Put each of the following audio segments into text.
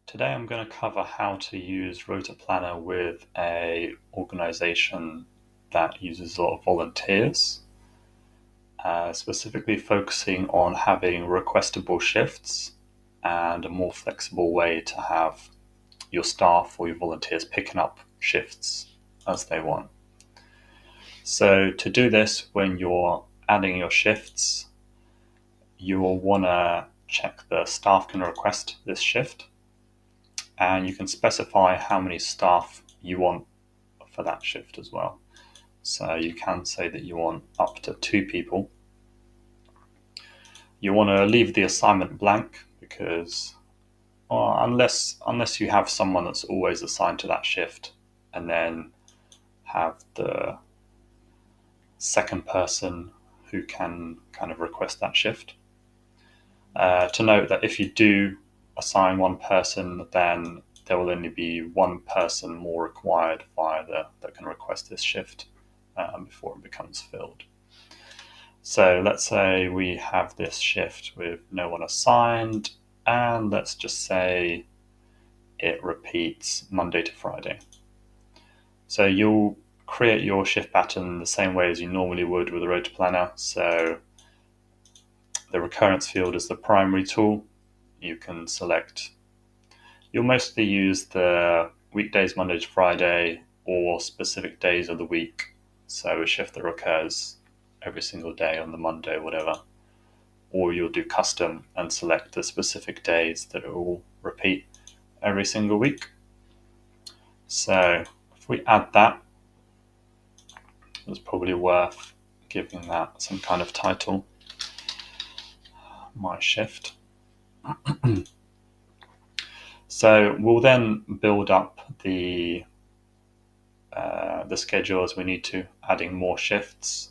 Today I'm going to cover how to use RotaPlanner with a organization that uses a lot of volunteers, specifically focusing on having requestable shifts and a more flexible way to have your staff or your volunteers picking up shifts as they want. So to do this, when you're adding your shifts, you will want to check the staff can request this shift, and you can specify how many staff you want for that shift as well. So you can say that you want up to 2 people. You want to leave the assignment blank because unless you have someone that's always assigned to that shift, and then have the second person who can kind of request that shift. To note that if you do assign one person, then there will only be one person more required that can request this shift before it becomes filled. So let's say we have this shift with no one assigned, and let's just say it repeats Monday to Friday. So you'll create your shift pattern the same way as you normally would with a RotaPlanner. So the recurrence field is the primary tool. You can select, you'll mostly use the weekdays, Monday to Friday, or specific days of the week. So a shift that recurs every single day on the Monday or whatever. Or you'll do custom and select the specific days that it will repeat every single week. So if we add that, it's probably worth giving that some kind of title. My shift. So we'll then build up the schedule as we need to, adding more shifts.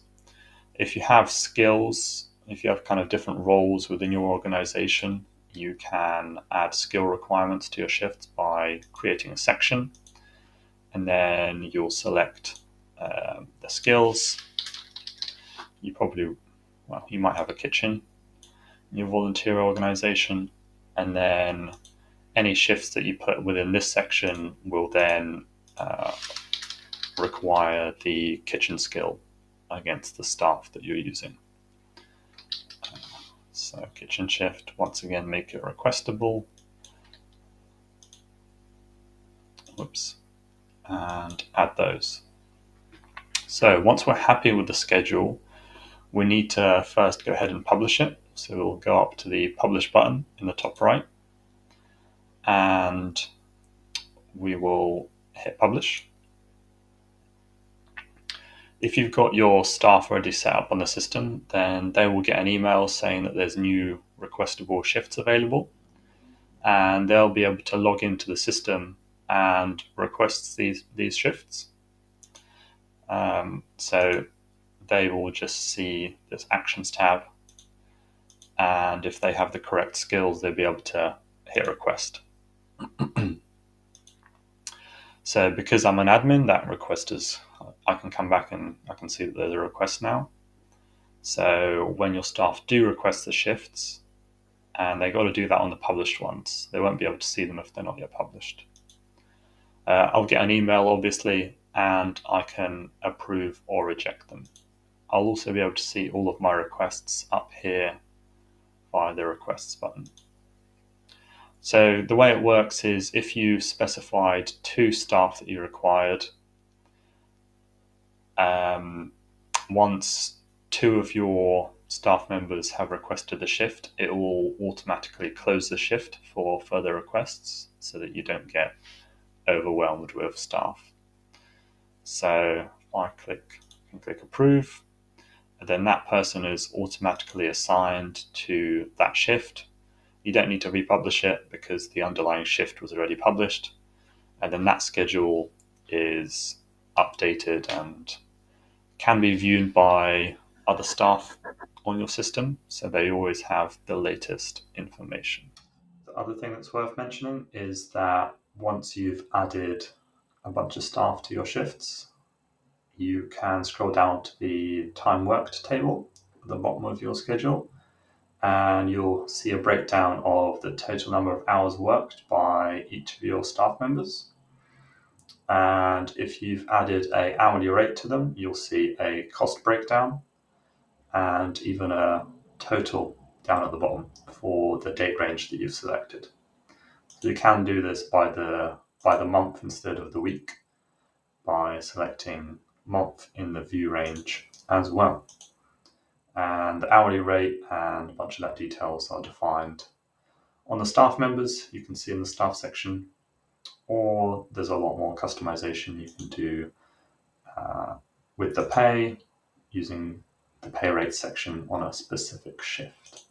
If you have skills, if you have kind of different roles within your organization, you can add skill requirements to your shifts by creating a section, and then you'll select the skills. You might have a kitchen in your volunteer organization, and then any shifts that you put within this section will then require the kitchen skill against the staff that you're using. So kitchen shift, once again, make it requestable. Whoops. And add those. So once we're happy with the schedule, we need to first go ahead and publish it. So we'll go up to the publish button in the top right, and we will hit publish. If you've got your staff already set up on the system, then they will get an email saying that there's new requestable shifts available, and they'll be able to log into the system and request these shifts. So they will just see this actions tab, and if they have the correct skills, they'll be able to hit request. So because I'm an admin, that request is, I can come back and I can see that there's a request now. So when your staff do request the shifts, and they got to do that on the published ones, they won't be able to see them if they're not yet published. I'll get an email, obviously, and I can approve or reject them. I'll also be able to see all of my requests up here via the requests button. So the way it works is if you specified 2 staff that you required, once 2 of your staff members have requested the shift, it will automatically close the shift for further requests so that you don't get overwhelmed with staff. So I can click approve, and then that person is automatically assigned to that shift. You don't need to republish it because the underlying shift was already published, and then that schedule is updated and can be viewed by other staff on your system, so they always have the latest information. The other thing that's worth mentioning is that once you've added a bunch of staff to your shifts, you can scroll down to the time worked table at the bottom of your schedule, and you'll see a breakdown of the total number of hours worked by each of your staff members. And if you've added an hourly rate to them, you'll see a cost breakdown and even a total down at the bottom for the date range that you've selected. So you can do this by the month instead of the week by selecting month in the view range as well. And the hourly rate and a bunch of that details are defined on the staff members. You can see in the staff section, or there's a lot more customization you can do with the pay using the pay rate section on a specific shift.